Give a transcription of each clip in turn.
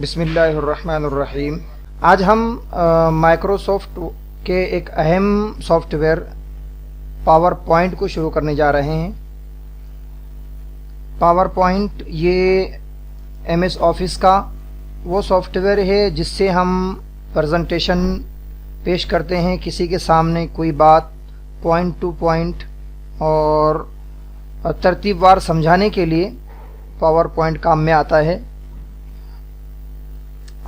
बिस्मिल्लाहिर्रहमानिर्रहीम। आज हम माइक्रोसॉफ्ट के एक अहम सॉफ्टवेयर पावर पॉइंट को शुरू करने जा रहे हैं। पावर पॉइंट ये एमएस ऑफिस का वो सॉफ्टवेयर है जिससे हम प्रेजेंटेशन पेश करते हैं, किसी के सामने कोई बात पॉइंट टू पॉइंट और तरतीबवार समझाने के लिए पावर पॉइंट काम में आता है।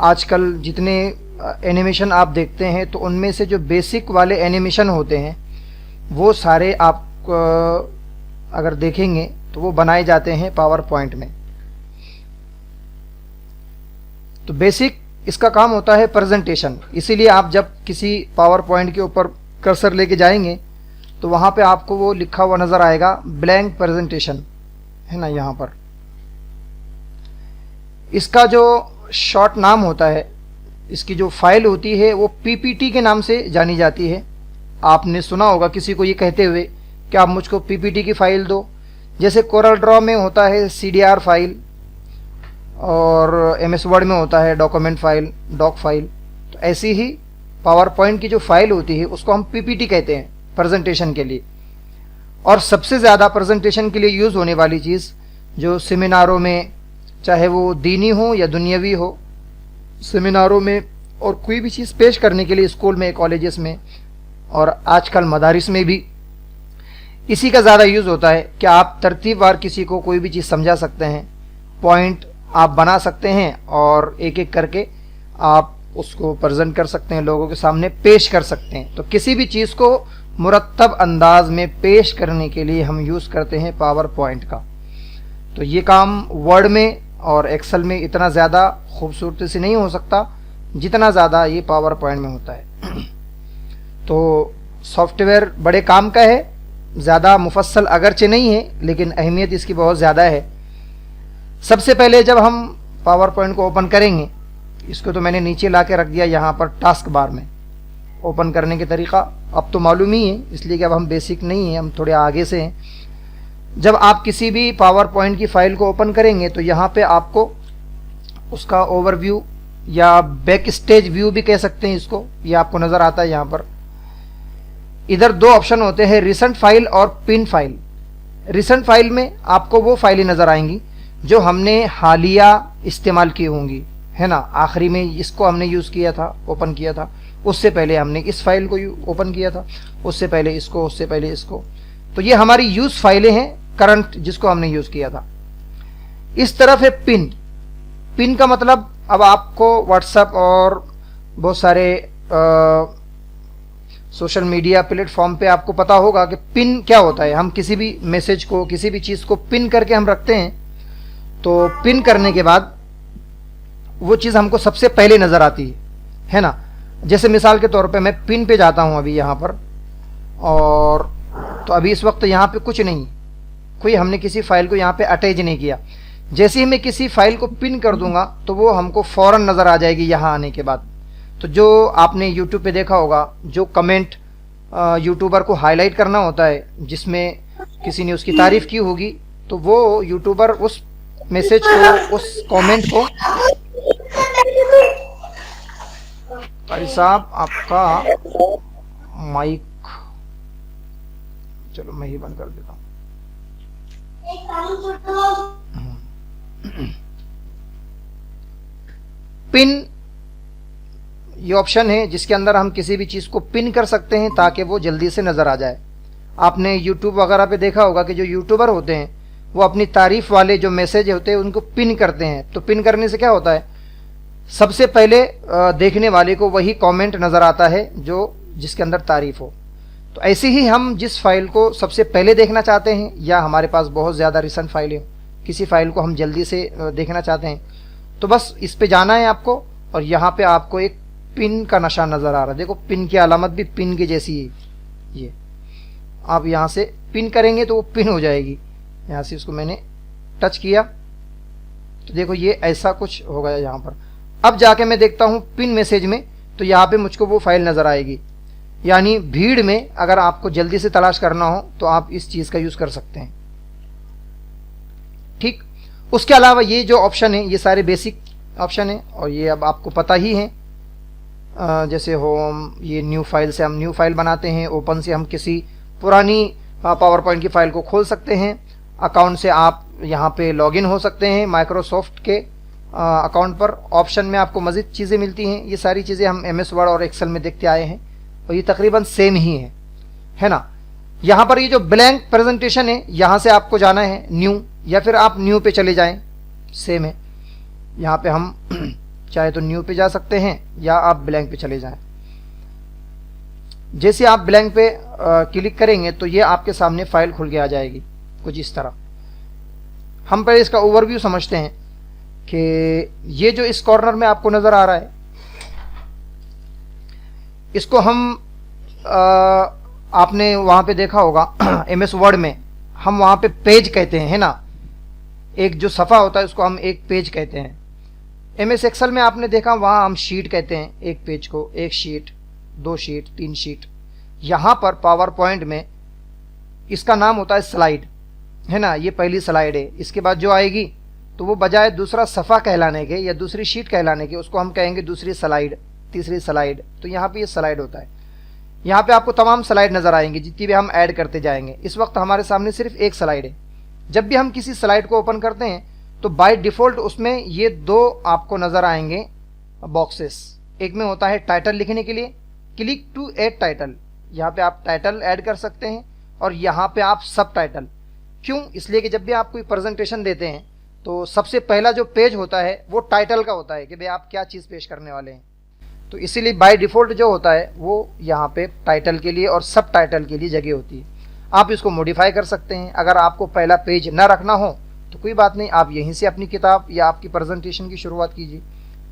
आजकल जितने एनिमेशन आप देखते हैं तो उनमें से जो बेसिक वाले एनिमेशन होते हैं वो सारे आप अगर देखेंगे तो वो बनाए जाते हैं पावर पॉइंट में। तो बेसिक इसका काम होता है प्रेजेंटेशन, इसीलिए आप जब किसी पावर पॉइंट के ऊपर कर्सर लेके जाएंगे तो वहाँ पे आपको वो लिखा हुआ नज़र आएगा ब्लैंक प्रेजेंटेशन, है ना। यहाँ पर इसका जो शॉर्ट नाम होता है, इसकी जो फाइल होती है वो पीपीटी के नाम से जानी जाती है। आपने सुना होगा किसी को ये कहते हुए कि आप मुझको पीपीटी की फ़ाइल दो। जैसे कोरल ड्रॉ में होता है सीडीआर फाइल और एमएस वर्ड में होता है डॉक्यूमेंट फाइल, डॉक फाइल। तो ऐसी ही पावर पॉइंट की जो फाइल होती है उसको हम पीपीटी कहते हैं प्रेजेंटेशन के लिए। और सबसे ज़्यादा प्रेजेंटेशन के लिए यूज़ होने वाली चीज़ जो सेमिनारों में, चाहे वो दीनी हो या दुनियावी हो, सेमिनारों में और कोई भी चीज़ पेश करने के लिए स्कूल में, कॉलेजेस में और आजकल मदारिस में भी इसी का ज़्यादा यूज़ होता है कि आप तरतीबवार किसी को कोई भी चीज़ समझा सकते हैं, पॉइंट आप बना सकते हैं और एक एक करके आप उसको प्रेजेंट कर सकते हैं, लोगों के सामने पेश कर सकते हैं। तो किसी भी चीज़ को मुरत्तब अंदाज में पेश करने के लिए हम यूज़ करते हैं पावर पॉइंट का। तो ये काम वर्ड में और एक्सेल में इतना ज़्यादा खूबसूरती से नहीं हो सकता जितना ज़्यादा ये पावर पॉइंट में होता है। तो सॉफ्टवेयर बड़े काम का है, ज़्यादा मुफस्सल अगरचे नहीं है लेकिन अहमियत इसकी बहुत ज़्यादा है। सबसे पहले जब हम पावर पॉइंट को ओपन करेंगे, इसको तो मैंने नीचे ला के रख दिया यहाँ पर टास्क बार में। ओपन करने के तरीक़ा अब तो मालूम ही है, इसलिए कि अब हम बेसिक नहीं हैं, हम थोड़े आगे से हैं। जब आप किसी भी पावर पॉइंट की फ़ाइल को ओपन करेंगे तो यहाँ पे आपको उसका ओवरव्यू या बैक स्टेज व्यू भी कह सकते हैं इसको, ये आपको नज़र आता है यहाँ पर। इधर दो ऑप्शन होते हैं, रिसेंट फाइल और पिन फाइल। रिसेंट फाइल में आपको वो फाइलें नज़र आएंगी जो हमने हालिया इस्तेमाल की होंगी, है ना। आखिरी में इसको हमने यूज़ किया था, ओपन किया था, उससे पहले हमने इस फाइल को ओपन किया था, उससे पहले इसको, उससे पहले इसको। तो ये हमारी यूज़ फाइलें हैं करंट जिसको हमने यूज़ किया था। इस तरफ है पिन। पिन का मतलब अब आपको व्हाट्सएप और बहुत सारे सोशल मीडिया प्लेटफॉर्म पे आपको पता होगा कि पिन क्या होता है। हम किसी भी मैसेज को, किसी भी चीज़ को पिन करके हम रखते हैं, तो पिन करने के बाद वो चीज़ हमको सबसे पहले नज़र आती है ना। जैसे मिसाल के तौर पे मैं पिन पे जाता हूँ अभी यहाँ पर, और तो अभी इस वक्त यहाँ पे कुछ नहीं, कोई हमने किसी फाइल को यहाँ पे अटैच नहीं किया। जैसे ही मैं किसी फाइल को पिन कर दूंगा तो वो हमको फ़ौरन नज़र आ जाएगी यहाँ आने के बाद। तो जो आपने यूट्यूब पे देखा होगा, जो कमेंट यूट्यूबर को हाईलाइट करना होता है जिसमें किसी ने उसकी तारीफ़ की होगी, तो वो यूट्यूबर उस मैसेज को, उस कमेंट को, भाई साहब आपका माइक, चलो मैं ही बंद कर देता हूँ। पिन ये ऑप्शन है जिसके अंदर हम किसी भी चीज़ को पिन कर सकते हैं ताकि वो जल्दी से नज़र आ जाए। आपने यूट्यूब वगैरह पे देखा होगा कि जो यूट्यूबर होते हैं वो अपनी तारीफ़ वाले जो मैसेज होते हैं उनको पिन करते हैं। तो पिन करने से क्या होता है, सबसे पहले देखने वाले को वही कमेंट नज़र आता है जो जिसके अंदर तारीफ़ हो। तो ऐसे ही हम जिस फाइल को सबसे पहले देखना चाहते हैं, या हमारे पास बहुत ज़्यादा रिसेंट फाइल है, किसी फाइल को हम जल्दी से देखना चाहते हैं, तो बस इस पे जाना है आपको और यहाँ पे आपको एक पिन का निशान नज़र आ रहा है। देखो पिन की अलामत भी पिन की जैसी है, ये आप यहाँ से पिन करेंगे तो वो पिन हो जाएगी। यहाँ से इसको मैंने टच किया तो देखो ये ऐसा कुछ हो गया यहाँ पर। अब जाके मैं देखता हूँ पिन मैसेज में, तो यहाँ पे मुझको वो फाइल नज़र आएगी। यानी भीड़ में अगर आपको जल्दी से तलाश करना हो तो आप इस चीज़ का यूज़ कर सकते हैं। ठीक, उसके अलावा ये जो ऑप्शन है ये सारे बेसिक ऑप्शन है, और ये अब आपको पता ही है। जैसे होम, ये न्यू फाइल से हम न्यू फाइल बनाते हैं, ओपन से हम किसी पुरानी पावर पॉइंट की फाइल को खोल सकते हैं, अकाउंट से आप यहाँ पे लॉगिन हो सकते हैं माइक्रोसॉफ्ट के अकाउंट पर। ऑप्शन में आपको मज़ीद चीज़ें मिलती हैं। ये सारी चीज़ें हम MS वर्ड और एक्सेल में देखते आए हैं और ये तकरीबन सेम ही है ना। यहाँ पर ये जो ब्लैंक प्रेजेंटेशन है, यहाँ से आपको जाना है न्यू, या फिर आप न्यू पे चले जाएं, सेम है। यहाँ पे हम चाहे तो न्यू पे जा सकते हैं या आप ब्लैंक पे चले जाएं। जैसे आप ब्लैंक पे क्लिक करेंगे तो ये आपके सामने फाइल खुल के आ जाएगी कुछ इस तरह। हम पहले इसका ओवरव्यू समझते हैं कि ये जो इस कॉर्नर में आपको नज़र आ रहा है, इसको हम आपने वहाँ पे देखा होगा MS वर्ड में हम वहाँ पे पेज कहते हैं, है ना। एक जो सफ़ा होता है उसको हम एक पेज कहते हैं। MS एक्सेल में आपने देखा वहाँ हम शीट कहते हैं, एक पेज को, एक शीट, 2 शीट, 3 शीट। यहाँ पर पावर पॉइंट में इसका नाम होता है स्लाइड, है ना। ये पहली स्लाइड है। इसके बाद जो आएगी तो वो बजाय दूसरा सफ़ा कहलाने के या दूसरी शीट कहलाने के, उसको हम कहेंगे दूसरी स्लाइड, तीसरी स्लाइड। तो यहाँ पे ये स्लाइड होता है। यहाँ पे आपको तमाम स्लाइड नज़र आएंगी जितनी भी हम ऐड करते जाएंगे। इस वक्त हमारे सामने सिर्फ एक स्लाइड है। जब भी हम किसी स्लाइड को ओपन करते हैं तो बाय डिफ़ॉल्ट उसमें ये 2 आपको नज़र आएंगे बॉक्सेस। एक में होता है टाइटल लिखने के लिए, क्लिक टू ऐड टाइटल, यहाँ पे आप टाइटल ऐड कर सकते हैं, और यहाँ पे आप सब टाइटल। क्यों? इसलिए कि जब भी आप कोई प्रेजेंटेशन देते हैं तो सबसे पहला जो पेज होता है वो टाइटल का होता है कि भाई आप क्या चीज़ पेश करने वाले हैं। तो इसीलिए बाय डिफ़ॉल्ट जो होता है वो यहाँ पे टाइटल के लिए और सब टाइटल के लिए जगह होती है। आप इसको मॉडिफाई कर सकते हैं। अगर आपको पहला पेज ना रखना हो तो कोई बात नहीं, आप यहीं से अपनी किताब या आपकी प्रेजेंटेशन की शुरुआत कीजिए।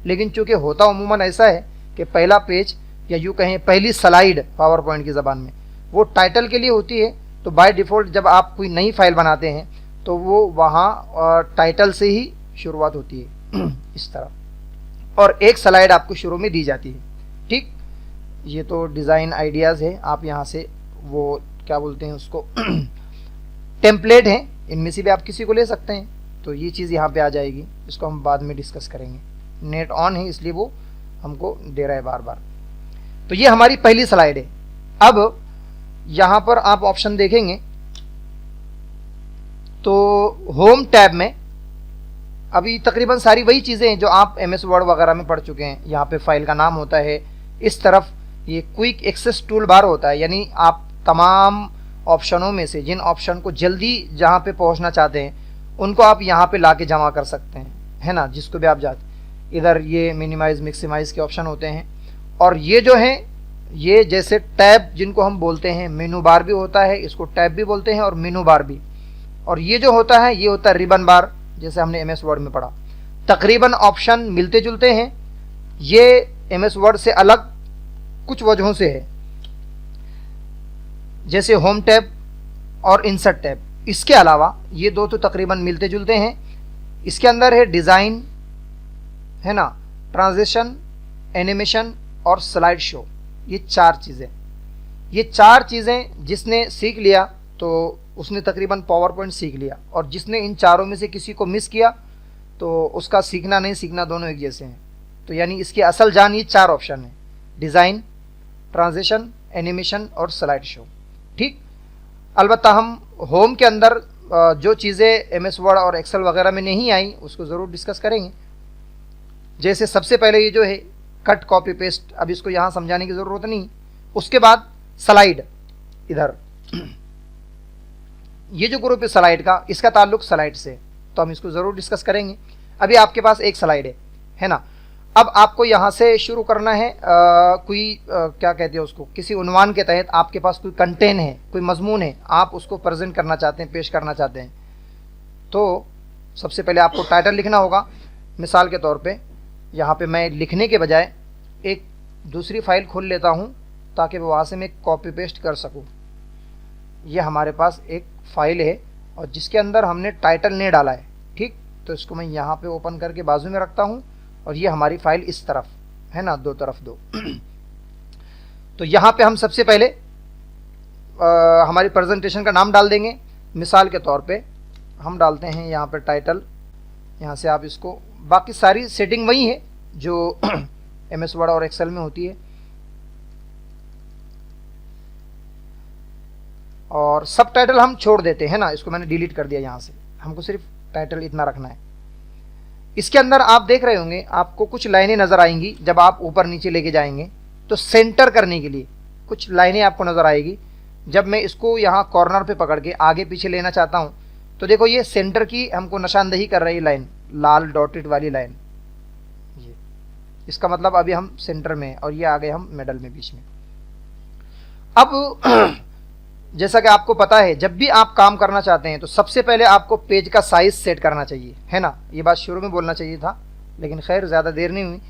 लेकिन चूँकि होता उमूमन ऐसा है कि पहला पेज या यूँ कहें पहली स्लाइड पावर पॉइंट की ज़बान में वो टाइटल के लिए होती है। तो बाय डिफ़ॉल्ट जब आप कोई नई फाइल बनाते हैं तो वो वहाँ टाइटल से ही शुरुआत होती है इस तरह, और एक स्लाइड आपको शुरू में दी जाती है। ठीक, ये तो डिज़ाइन आइडियाज़ है। आप यहाँ से वो क्या बोलते हैं उसको टेम्पलेट हैं, इनमें से भी आप किसी को ले सकते हैं। तो ये चीज़ यहाँ पे आ जाएगी, इसको हम बाद में डिस्कस करेंगे। नेट ऑन है इसलिए वो हमको दे रहा है बार बार। तो ये हमारी पहली स्लाइड है। अब यहाँ पर आप ऑप्शन देखेंगे तो होम टैब में अभी तकरीबन सारी वही चीज़ें हैं जो आप MS वर्ड वगैरह में पढ़ चुके हैं। यहाँ पे फाइल का नाम होता है, इस तरफ ये क्विक एक्सेस टूल बार होता है, यानी आप तमाम ऑप्शनों में से जिन ऑप्शन को जल्दी जहाँ पे पहुँचना चाहते हैं उनको आप यहाँ पे ला के जमा कर सकते हैं, है ना। जिसको भी आप जाते, इधर ये मिनिमाइज मैक्सिमाइज के ऑप्शन होते हैं, और ये जो है ये जैसे टैब जिनको हम बोलते हैं, मेनू बार भी होता है, इसको टैब भी बोलते हैं और मेनू बार भी। और ये जो होता है ये होता है रिबन बार, जैसे हमने MS वर्ड में पढ़ा। तकरीबन ऑप्शन मिलते जुलते हैं। ये MS वर्ड से अलग कुछ वजहों से है, जैसे होम टैब और इंसर्ट टैब। इसके अलावा ये 2 तो तकरीबन मिलते जुलते हैं। इसके अंदर है डिज़ाइन, है ना, ट्रांजिशन, एनिमेशन और स्लाइड शो। ये 4 चीज़ें, ये 4 चीज़ें जिसने सीख लिया तो उसने तकरीबन पावर पॉइंट सीख लिया, और जिसने इन चारों में से किसी को मिस किया तो उसका सीखना नहीं सीखना दोनों एक जैसे हैं। तो यानी इसकी असल जान ये 4 ऑप्शन है, डिज़ाइन, ट्रांजिशन, एनिमेशन और स्लाइड शो। ठीक, अलबत्ता हम होम के अंदर जो चीज़ें MS वर्ड और एक्सेल वगैरह में नहीं आई उसको ज़रूर डिस्कस करेंगे। जैसे सबसे पहले ये जो है कट कॉपी पेस्ट, अब इसको यहाँ समझाने की ज़रूरत नहीं। उसके बाद स्लाइड, इधर ये जो ग्रुप है स्लाइड का, इसका ताल्लुक स्लाइड से, तो हम इसको ज़रूर डिस्कस करेंगे। अभी आपके पास एक स्लाइड है ना। अब आपको यहाँ से शुरू करना है क्या कहते हैं उसको, किसी उन्वान के तहत आपके पास कोई कंटेंट है, कोई मजमून है, आप उसको प्रेजेंट करना चाहते हैं, पेश करना चाहते हैं। तो सबसे पहले आपको टाइटल लिखना होगा। मिसाल के तौर पे यहाँ पे मैं लिखने के बजाय एक दूसरी फाइल खोल लेता हूँ ताकि वहाँ से मैं कॉपी पेस्ट कर सकूँ। ये हमारे पास एक फाइल है और जिसके अंदर हमने टाइटल नहीं डाला है। ठीक, तो इसको मैं यहाँ पे ओपन करके बाजू में रखता हूँ, और ये हमारी फाइल इस तरफ है ना, 2 तरफ 2। तो यहाँ पे हम सबसे पहले हमारी प्रेजेंटेशन का नाम डाल देंगे। मिसाल के तौर पे हम डालते हैं यहाँ पे टाइटल। यहाँ से आप इसको बाकी सारी सेटिंग वही है जो MS वर्ड और एक्सेल में होती है। और सब टाइटल हम छोड़ देते हैं ना, इसको मैंने डिलीट कर दिया यहाँ से, हमको सिर्फ टाइटल इतना रखना है। इसके अंदर आप देख रहे होंगे आपको कुछ लाइनें नजर आएंगी, जब आप ऊपर नीचे लेके जाएंगे तो सेंटर करने के लिए कुछ लाइनें आपको नजर आएगी। जब मैं इसको यहाँ कॉर्नर पे पकड़ के आगे पीछे लेना चाहता हूँ तो देखो ये सेंटर की हमको निशानदेही कर रही लाइन, लाल डॉटेड वाली लाइन, ये इसका मतलब अभी हम सेंटर में, और ये आ गए हम मिडल में, बीच में। अब जैसा कि आपको पता है जब भी आप काम करना चाहते हैं तो सबसे पहले आपको पेज का साइज सेट करना चाहिए, है ना। ये बात शुरू में बोलना चाहिए था, लेकिन खैर ज़्यादा देर नहीं हुई।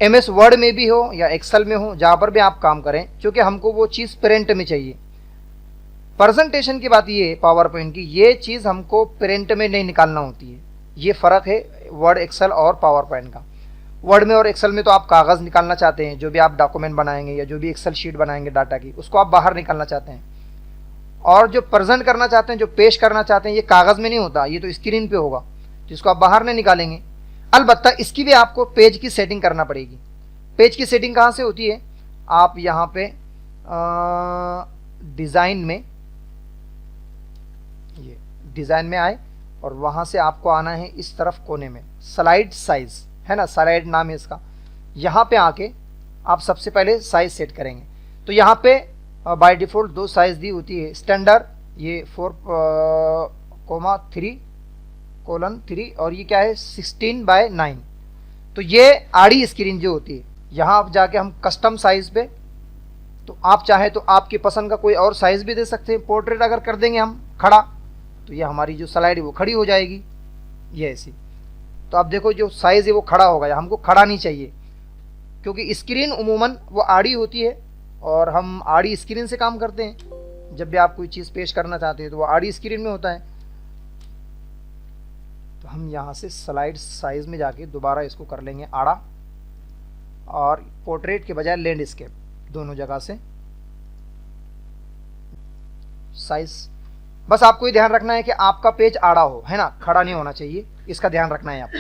MS वर्ड में भी हो या एक्सेल में हो, जहाँ पर भी आप काम करें, क्योंकि हमको वो चीज़ प्रिंट में चाहिए। प्रेजेंटेशन की बात ये है पावर पॉइंट की, ये चीज़ हमको प्रिंट में नहीं निकालना होती है। ये फ़र्क है वर्ड, एक्सेल और पावर पॉइंट का। वर्ड में और एक्सेल में तो आप कागज़ निकालना चाहते हैं, जो भी आप डॉक्यूमेंट बनाएंगे या जो भी एक्सेल शीट बनाएंगे डाटा की, उसको आप बाहर निकालना चाहते हैं। और जो प्रेजेंट करना चाहते हैं, जो पेश करना चाहते हैं, ये कागज़ में नहीं होता, ये तो स्क्रीन पे होगा, जिसको आप बाहर नहीं निकालेंगे। अलबत्ता इसकी भी आपको पेज की सेटिंग करना पड़ेगी। पेज की सेटिंग कहाँ से होती है? आप यहाँ पे डिज़ाइन में, ये डिज़ाइन में आए और वहाँ से आपको आना है इस तरफ कोने में स्लाइड साइज, है ना, स्लाइड नाम है इसका। यहाँ पे आके आप सबसे पहले साइज सेट करेंगे। तो यहाँ पे बाय डिफ़ॉल्ट 2 साइज़ दी होती है, स्टैंडर्ड ये 4,3 और ये क्या है 16:9। तो ये आड़ी स्क्रीन जो होती है, यहाँ आप जाके हम कस्टम साइज़ पे, तो आप चाहे तो आपकी पसंद का कोई और साइज़ भी दे सकते हैं। पोर्ट्रेट अगर कर देंगे हम खड़ा, तो ये हमारी जो स्लाइड है वो खड़ी हो जाएगी, ये ऐसी। तो आप देखो जो साइज़ है वो खड़ा हो गया, हमको खड़ा नहीं चाहिए, क्योंकि स्क्रीन उमूमन वो आड़ी होती है और हम आड़ी स्क्रीन से काम करते हैं। जब भी आप कोई चीज़ पेश करना चाहते हैं तो वो आड़ी स्क्रीन में होता है। तो हम यहाँ से स्लाइड साइज में जाके दोबारा इसको कर लेंगे आड़ा, और पोर्ट्रेट के बजाय लैंडस्केप, दोनों जगह से साइज। बस आपको ये ध्यान रखना है कि आपका पेज आड़ा हो, है ना, खड़ा नहीं होना चाहिए, इसका ध्यान रखना है आपको।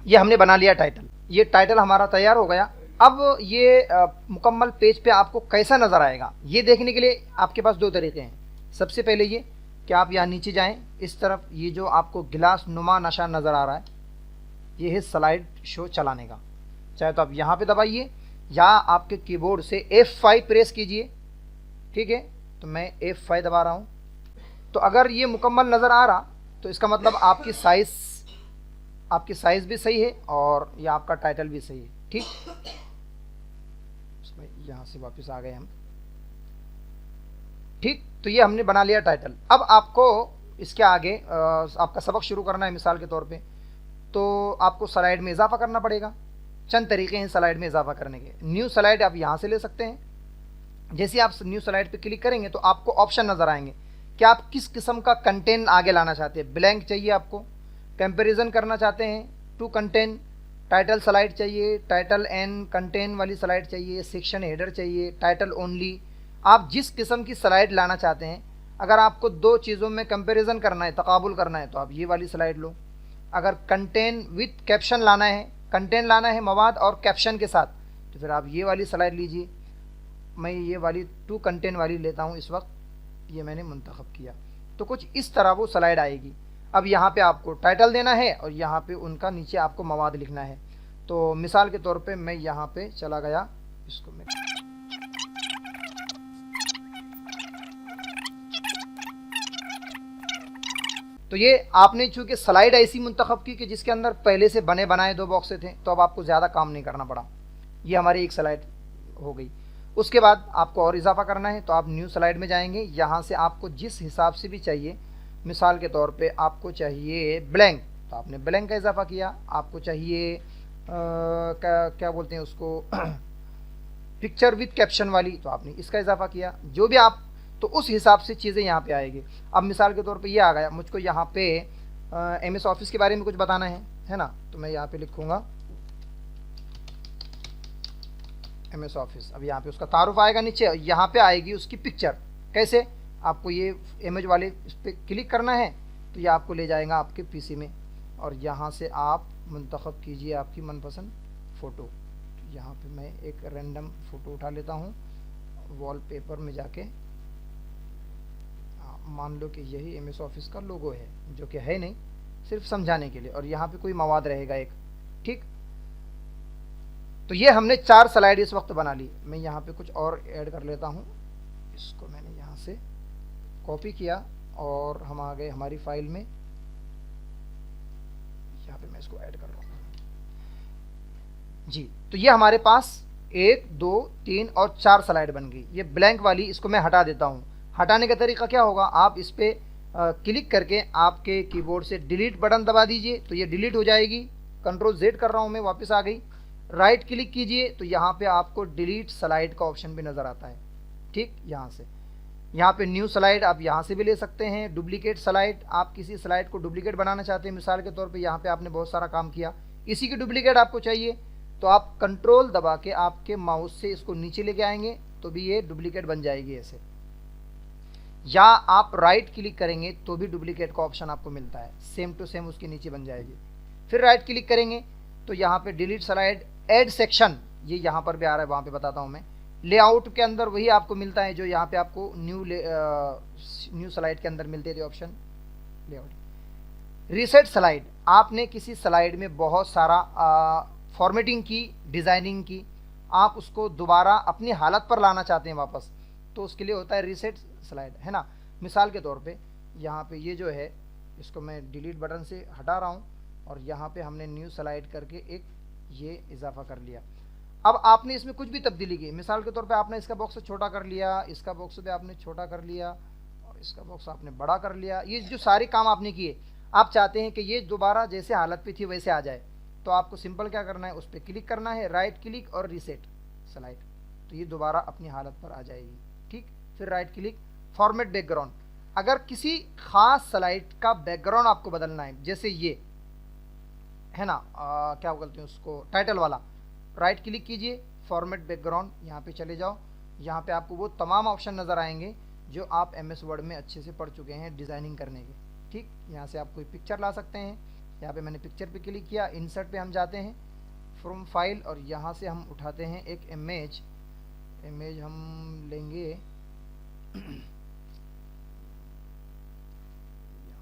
ये हमने बना लिया टाइटल, ये टाइटल हमारा तैयार हो गया। अब ये मुकम्मल पेज पे आपको कैसा नज़र आएगा, ये देखने के लिए आपके पास 2 तरीके हैं। सबसे पहले ये कि आप यहाँ नीचे जाएं, इस तरफ ये जो आपको गिलास नुमा निशान नज़र आ रहा है, ये है स्लाइड शो चलाने का। चाहे तो आप यहाँ पे दबाइए या आपके कीबोर्ड से F5 प्रेस कीजिए, ठीक है। तो मैं F5 दबा रहा हूँ। तो अगर ये मुकम्मल नज़र आ रहा तो इसका मतलब आपकी साइज़ भी सही है और ये आपका टाइटल भी सही है, ठीक। यहाँ से वापस आ गए हम, ठीक। तो ये हमने बना लिया टाइटल। अब आपको इसके आगे आपका सबक शुरू करना है, मिसाल के तौर पे, तो आपको स्लाइड में इजाफा करना पड़ेगा। चंद तरीके हैं स्लाइड में इजाफा करने के। न्यू स्लाइड आप यहाँ से ले सकते हैं। जैसे आप न्यू स्लाइड पे क्लिक करेंगे तो आपको ऑप्शन नज़र आएंगे कि आप किस किस्म का कंटेंट आगे लाना चाहते हैं। ब्लैंक चाहिए आपको, कंपैरिजन करना चाहते हैं टू कंटेंट, टाइटल स्लाइड चाहिए, टाइटल एंड कंटेंट वाली स्लाइड चाहिए, सेक्शन हेडर चाहिए, टाइटल ओनली। आप जिस किस्म की स्लाइड लाना चाहते हैं, अगर आपको 2 चीज़ों में कंपैरिजन करना है, तकाबुल करना है, तो आप ये वाली स्लाइड लो। अगर कंटेंट विथ कैप्शन लाना है, कंटेंट लाना है मवाद और कैप्शन के साथ, तो फिर आप ये वाली स्लाइड लीजिए। मैं ये वाली 2 कंटेंट वाली लेता हूँ इस वक्त, ये मैंने मुंतखब किया। तो कुछ इस तरह वो स्लाइड आएगी। अब यहाँ पे आपको टाइटल देना है और यहाँ पे उनका नीचे आपको मवाद लिखना है। तो मिसाल के तौर पे मैं यहाँ पे चला गया, इसको मैं तो ये आपने चूंकि स्लाइड ऐसी मुंतखब की कि जिसके अंदर पहले से बने बनाए 2 बॉक्सें थे, तो अब आपको ज़्यादा काम नहीं करना पड़ा। ये हमारी एक स्लाइड हो गई। उसके बाद आपको और इजाफा करना है, तो आप न्यू स्लाइड में जाएंगे। यहाँ से आपको जिस हिसाब से भी चाहिए, मिसाल के तौर पे आपको चाहिए ब्लैंक, तो आपने ब्लैंक का इजाफा किया। आपको चाहिए क्या बोलते हैं उसको पिक्चर विथ कैप्शन वाली, तो आपने इसका इजाफा किया। जो भी आप, तो उस हिसाब से चीज़ें यहाँ पे आएगी। अब मिसाल के तौर पे ये आ गया, मुझको यहाँ पे MS ऑफिस के बारे में कुछ बताना है ना, तो मैं यहाँ पे लिखूँगा MS ऑफिस। अब यहाँ पे उसका तारुफ आएगा नीचे, यहाँ पे आएगी उसकी पिक्चर। कैसे? आपको ये इमेज वाले इस पर क्लिक करना है, तो ये आपको ले जाएगा आपके PC में, और यहाँ से आप मुंतखब कीजिए आपकी मनपसंद फ़ोटो। यहाँ पे मैं एक रैंडम फ़ोटो उठा लेता हूँ वॉलपेपर में जाके। मान लो कि यही MS ऑफिस का लोगो है, जो कि है नहीं, सिर्फ समझाने के लिए। और यहाँ पे कोई मवाद रहेगा एक, ठीक। तो ये हमने 4 स्लाइड इस वक्त बना ली। मैं यहाँ पे कुछ और ऐड कर लेता हूँ। इसको मैंने यहाँ से कॉपी किया और हम आ गए हमारी फाइल में। यहाँ पे मैं इसको ऐड कर रहा हूँ जी। तो ये हमारे पास 1 2 3 और 4 स्लाइड बन गई। ये ब्लैंक वाली इसको मैं हटा देता हूँ। हटाने का तरीका क्या होगा, आप इस पे क्लिक करके आपके कीबोर्ड से डिलीट बटन दबा दीजिए तो ये डिलीट हो जाएगी। कंट्रोल Z कर रहा हूँ मैं, वापस आ गई। राइट क्लिक कीजिए तो यहाँ पे आपको डिलीट स्लाइड का ऑप्शन भी नज़र आता है, ठीक। यहाँ से यहाँ पे न्यू स्लाइड आप यहाँ से भी ले सकते हैं। डुप्लीकेट स्लाइड, आप किसी स्लाइड को डुप्लीकेट बनाना चाहते हैं, मिसाल के तौर पे यहाँ पे आपने बहुत सारा काम किया, इसी की डुप्लीकेट आपको चाहिए तो आप कंट्रोल दबा के आपके माउस से इसको नीचे लेके आएंगे तो भी ये डुप्लीकेट बन जाएगी ऐसे। या आप राइट क्लिक करेंगे तो भी डुप्लीकेट का ऑप्शन आपको मिलता है, सेम टू सेम उसके नीचे बन जाएगी। फिर राइट क्लिक करेंगे तो यहाँ पे डिलीट स्लाइड, ऐड सेक्शन, ये यहाँ पर भी आ रहा है, वहाँ पे बताता हूँ मैं। लेआउट के अंदर वही आपको मिलता है जो यहाँ पे आपको न्यू स्लाइड के अंदर मिलते थे ऑप्शन, लेआउट। रीसेट स्लाइड, आपने किसी स्लाइड में बहुत सारा फॉर्मेटिंग की, डिज़ाइनिंग की, आप उसको दोबारा अपनी हालत पर लाना चाहते हैं वापस, तो उसके लिए होता है रीसेट स्लाइड, है ना। मिसाल के तौर पे यहाँ पे ये जो है इसको मैं डिलीट बटन से हटा रहा हूँ और यहाँ पे हमने न्यू स्लाइड करके एक ये इजाफा कर लिया। अब आपने इसमें कुछ भी तब्दीली की, मिसाल के तौर पे आपने इसका बॉक्स छोटा कर लिया, इसका बॉक्स भी आपने छोटा कर लिया और इसका बॉक्स आपने बड़ा कर लिया। ये जो सारे काम आपने किए, आप चाहते हैं कि ये दोबारा जैसे हालत पे थी वैसे आ जाए, तो आपको सिंपल क्या करना है, उस पर क्लिक करना है, राइट क्लिक और रीसेट स्लाइड, तो ये दोबारा अपनी हालत पर आ जाएगी, ठीक। फिर राइट क्लिक, फॉर्मेट बैकग्राउंड, अगर किसी खास स्लाइड का बैकग्राउंड आपको बदलना है, जैसे ये है ना, क्या बोलते हैं उसको, टाइटल वाला, राइट क्लिक कीजिए, फॉर्मेट बैकग्राउंड, यहाँ पे चले जाओ। यहाँ पे आपको वो तमाम ऑप्शन नज़र आएंगे जो आप MS वर्ड में अच्छे से पढ़ चुके हैं डिज़ाइनिंग करने के, ठीक। यहाँ से आप कोई पिक्चर ला सकते हैं, यहाँ पे मैंने पिक्चर पे क्लिक किया, इंसर्ट पे हम जाते हैं, फ्रॉम फाइल, और यहाँ से हम उठाते हैं एक इमेज हम लेंगे यहाँ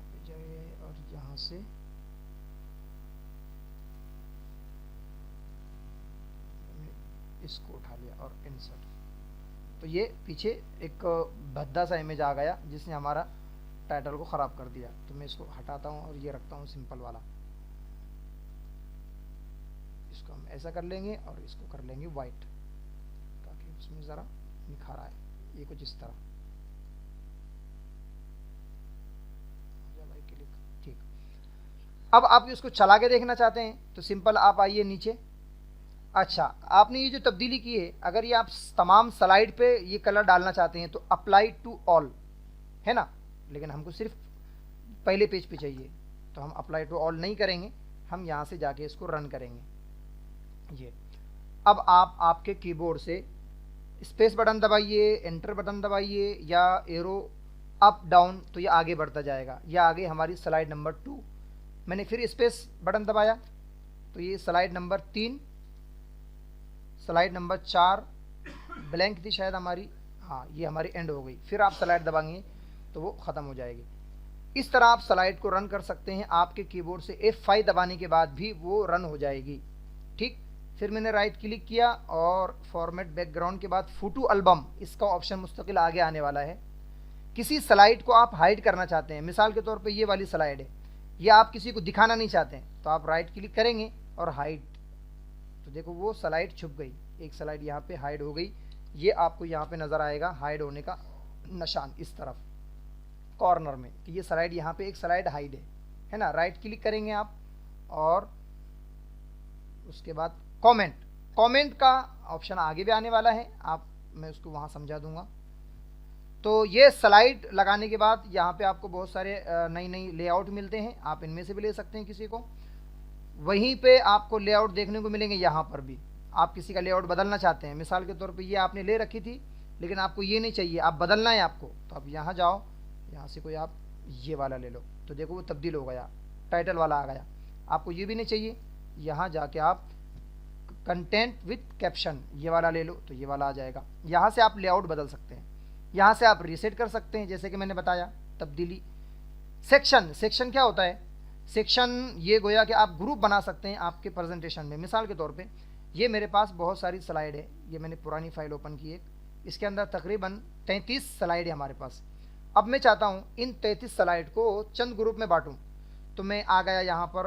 पे जाए और यहाँ से इसको उठा लिया और इंसर्ट, तो ये पीछे एक भद्दा सा इमेज आ गया जिसने हमारा टाइटल को ख़राब कर दिया। तो मैं इसको हटाता हूँ और ये रखता हूँ सिंपल वाला। इसको हम ऐसा कर लेंगे और इसको कर लेंगे वाइट, ताकि उसमें ज़रा निखार आए, ये कुछ इस तरह। ठीक, अब आप इसको चला के देखना चाहते हैं तो सिंपल आप आइए नीचे। अच्छा, आपने ये जो तब्दीली की है, अगर ये आप तमाम स्लाइड पे ये कलर डालना चाहते हैं तो अप्लाई टू ऑल, है ना, लेकिन हमको सिर्फ पहले पेज पे चाहिए, तो हम अप्लाई टू ऑल नहीं करेंगे, हम यहाँ से जाके इसको रन करेंगे। ये अब आप आपके कीबोर्ड से स्पेस बटन दबाइए, एंटर बटन दबाइए या एरो अप डाउन, तो ये आगे बढ़ता जाएगा। ये आगे हमारी स्लाइड नंबर 2, मैंने फिर स्पेस बटन दबाया तो ये slide number 3, slide number 4 blank थी शायद हमारी, हाँ ये हमारी एंड हो गई। फिर आप स्लाइड दबाएंगे तो वो ख़त्म हो जाएगी। इस तरह आप स्लाइड को रन कर सकते हैं, आपके कीबोर्ड से F5 दबाने के बाद भी वो रन हो जाएगी, ठीक। फिर मैंने राइट क्लिक किया और फॉर्मेट बैकग्राउंड के बाद फोटो एल्बम, इसका ऑप्शन मुस्तकिल आगे आने वाला है। किसी स्लाइड को आप हाइड करना चाहते हैं, मिसाल के तौर पे ये वाली स्लाइड है, ये आप किसी को दिखाना नहीं चाहते हैं, तो आप राइट क्लिक करेंगे और हाइड, तो देखो वो स्लाइड छुप गई, एक स्लाइड यहाँ पे हाइड हो गई। ये आपको यहाँ पे नज़र आएगा हाइड होने का निशान इस तरफ कॉर्नर में, कि ये स्लाइड यहाँ पे एक स्लाइड हाइड है ना। राइट क्लिक करेंगे आप और उसके बाद कमेंट का ऑप्शन आगे भी आने वाला है, आप मैं उसको वहाँ समझा दूंगा। तो ये स्लाइड लगाने के बाद यहाँ पे आपको बहुत सारे नई नई लेआउट मिलते हैं, आप इनमें से भी ले सकते हैं किसी को। वहीं पे आपको लेआउट देखने को मिलेंगे, यहाँ पर भी आप किसी का लेआउट बदलना चाहते हैं, मिसाल के तौर पे ये आपने ले रखी थी लेकिन आपको ये नहीं चाहिए, आप बदलना है आपको, तो आप यहाँ जाओ, यहाँ से कोई आप ये वाला ले लो, तो देखो वो तब्दील हो गया, टाइटल वाला आ गया। आपको ये भी नहीं चाहिए यहाँ जाके आप कंटेंट विथ कैप्शन ये वाला ले लो तो ये वाला आ जाएगा। यहाँ से आप लेआउट बदल सकते हैं, यहाँ से आप रीसेट कर सकते हैं, जैसे कि मैंने बताया तब्दीली। सेक्शन, सेक्शन क्या होता है? सेक्शन ये गोया कि आप ग्रुप बना सकते हैं आपके प्रेजेंटेशन में। मिसाल के तौर पे ये मेरे पास बहुत सारी स्लाइड है, ये मैंने पुरानी फाइल ओपन की एक, इसके अंदर तकरीबन 33 स्लाइड है हमारे पास। अब मैं चाहता हूँ इन 33 स्लाइड को चंद ग्रुप में बांटूँ, तो मैं आ गया यहाँ पर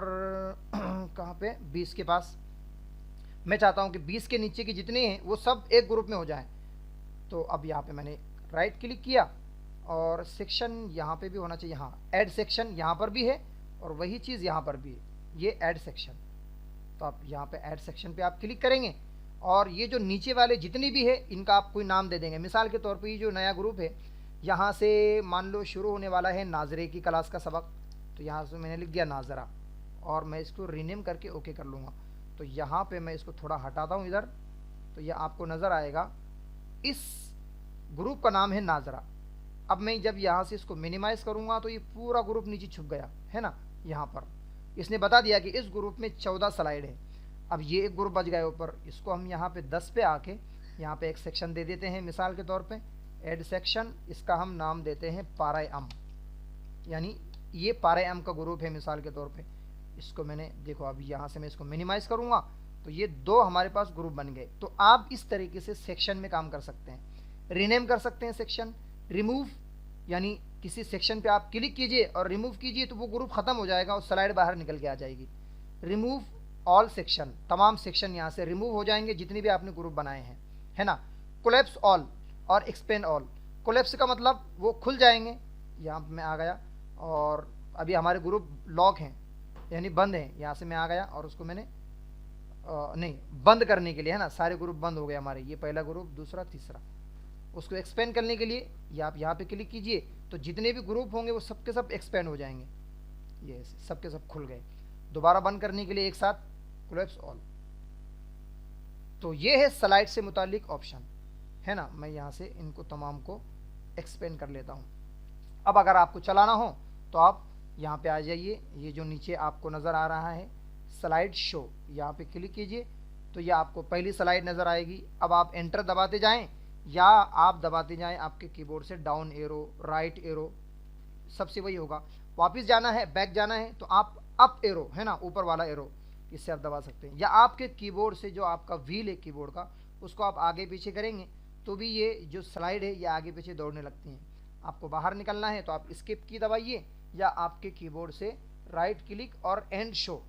कहाँ पे, 20 के पास। मैं चाहता हूँ कि 20 के नीचे की जितने हैं वो सब एक ग्रुप में हो जाएं। तो अब यहाँ पे मैंने राइट क्लिक किया और सेक्शन यहाँ पे भी होना चाहिए, हाँ ऐड सेक्शन यहाँ पर भी है और वही चीज़ यहाँ पर भी है, ये ऐड सेक्शन। तो आप यहाँ पे ऐड सेक्शन पे आप क्लिक करेंगे और ये जो नीचे वाले जितने भी है इनका आप कोई नाम दे देंगे। मिसाल के तौर पे ये जो नया ग्रुप है यहाँ से मान लो शुरू होने वाला है नाजरे की क्लास का सबक, तो यहाँ से मैंने लिख दिया नाजरा और मैं इसको रीनेम करके ओके कर लूँगा। तो यहाँ पे मैं इसको थोड़ा हटाता हूँ इधर, तो यह आपको नज़र आएगा इस ग्रुप का नाम है नाजरा। अब मैं जब यहाँ से इसको मिनिमाइज़ करूँगा तो ये पूरा ग्रुप नीचे छुप गया है ना। यहाँ पर इसने बता दिया कि इस ग्रुप में 14 स्लाइड है। अब ये एक ग्रुप बच गया ऊपर, इसको हम यहाँ पे 10 पे आके यहाँ पे एक सेक्शन दे देते हैं। मिसाल के तौर पे ऐड सेक्शन, इसका हम नाम देते हैं पारायम, यानी ये पारायम का ग्रुप है मिसाल के तौर पे। इसको मैंने देखो, अब यहाँ से मैं इसको मिनिमाइज़ करूँगा तो ये 2 हमारे पास ग्रुप बन गए। तो आप इस तरीके से सेक्शन में काम कर सकते हैं, रीनेम कर सकते हैं सेक्शन। रिमूव यानी किसी सेक्शन पे आप क्लिक कीजिए और रिमूव कीजिए तो वो ग्रुप ख़त्म हो जाएगा और स्लाइड बाहर निकल के आ जाएगी। रिमूव ऑल सेक्शन, तमाम सेक्शन यहाँ से रिमूव हो जाएंगे जितने भी आपने ग्रुप बनाए हैं, है ना। कोलैप्स ऑल और एक्सपेंड ऑल। कोलैप्स का मतलब वो खुल जाएंगे, यहाँ मैं आ गया और अभी हमारे ग्रुप लॉक हैं यानी बंद हैं। यहाँ से मैं आ गया और उसको मैंने नहीं बंद करने के लिए, है ना, सारे ग्रुप बंद हो गए हमारे, ये पहला ग्रुप, दूसरा, तीसरा। उसको एक्सपेंड करने के लिए या आप यहाँ पे क्लिक कीजिए तो जितने भी ग्रुप होंगे वो सब के सब एक्सपेंड हो जाएंगे, ये सब के सब खुल गए। दोबारा बंद करने के लिए एक साथ कोलैप्स ऑल। तो ये है स्लाइड से मुतालिक ऑप्शन, है ना। मैं यहाँ से इनको तमाम को एक्सपेंड कर लेता हूँ। अब अगर आपको चलाना हो तो आप यहाँ पे आ जाइए, ये जो नीचे आपको नज़र आ रहा है स्लाइड शो, यहाँ पे क्लिक कीजिए तो ये आपको पहली स्लाइड नज़र आएगी। अब आप एंटर दबाते जाएं या आप दबाते जाएं आपके कीबोर्ड से डाउन एरो, राइट एरो, सबसे वही होगा। वापस जाना है, बैक जाना है तो आप अप एरो, है ना, ऊपर वाला एरो, इससे आप दबा सकते हैं। या आपके कीबोर्ड से जो आपका व्हील है कीबोर्ड का, उसको आप आगे पीछे करेंगे तो भी ये जो स्लाइड है ये आगे पीछे दौड़ने लगती हैं। आपको बाहर निकलना है तो आप स्किप की दबाइए या आपके कीबोर्ड से राइट क्लिक और एंड शो,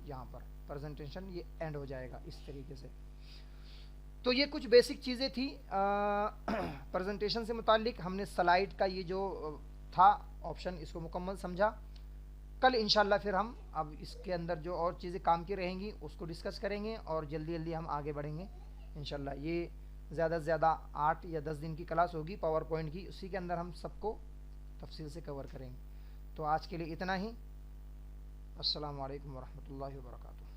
यहाँ पर प्रेजेंटेशन ये एंड हो जाएगा इस तरीके से। तो ये कुछ बेसिक चीज़ें थी प्रेजेंटेशन से मुतालिक। हमने स्लाइड का ये जो था ऑप्शन, इसको मुकम्मल समझा। कल इंशाल्लाह फिर हम अब इसके अंदर जो और चीज़ें काम की रहेंगी उसको डिस्कस करेंगे और जल्दी जल्दी हम आगे बढ़ेंगे इंशाल्लाह। ये ज़्यादा से ज़्यादा 8 या 10 दिन की क्लास होगी पावर पॉइंट की, उसी के अंदर हम सबको तफसील से कवर करेंगे। तो आज के लिए इतना ही। अस्सलामु अलैकुम वरहमतुल्लाहि वबरकातुहू।